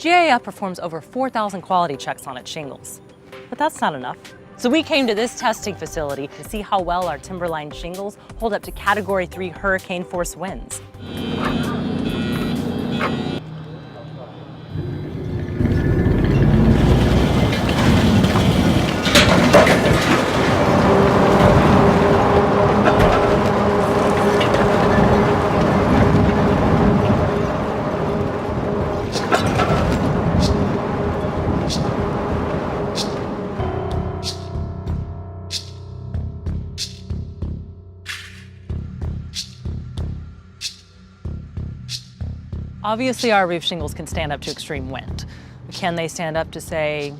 GAF performs over 4,000 quality checks on its shingles. But that's not enough. So we came to this testing facility to see how well our timberline shingles hold up to Category 3 hurricane force winds. Obviously, our roof shingles can stand up to extreme wind. Can they stand up to, say,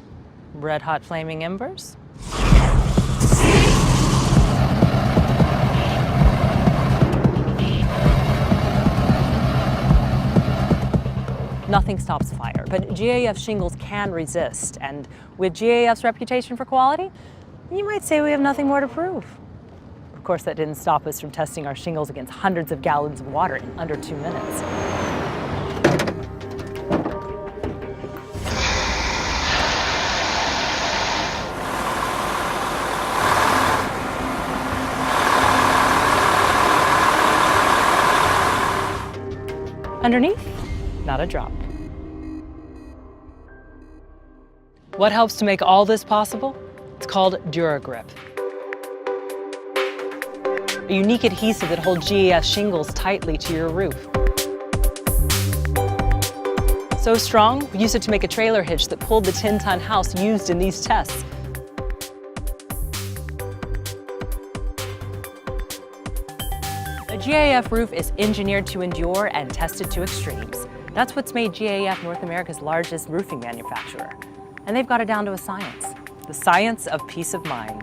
red-hot flaming embers? Nothing stops fire, but GAF shingles can resist, and with GAF's reputation for quality, you might say we have nothing more to prove. Of course, that didn't stop us from testing our shingles against hundreds of gallons of water in under 2 minutes. Underneath, not a drop. What helps to make all this possible? It's called DuraGrip, a unique adhesive that holds GAF shingles tightly to your roof. So strong, we used it to make a trailer hitch that pulled the 10-ton house used in these tests. A GAF roof is engineered to endure and tested to extremes. That's what's made GAF North America's largest roofing manufacturer. And they've got it down to a science. The science of peace of mind.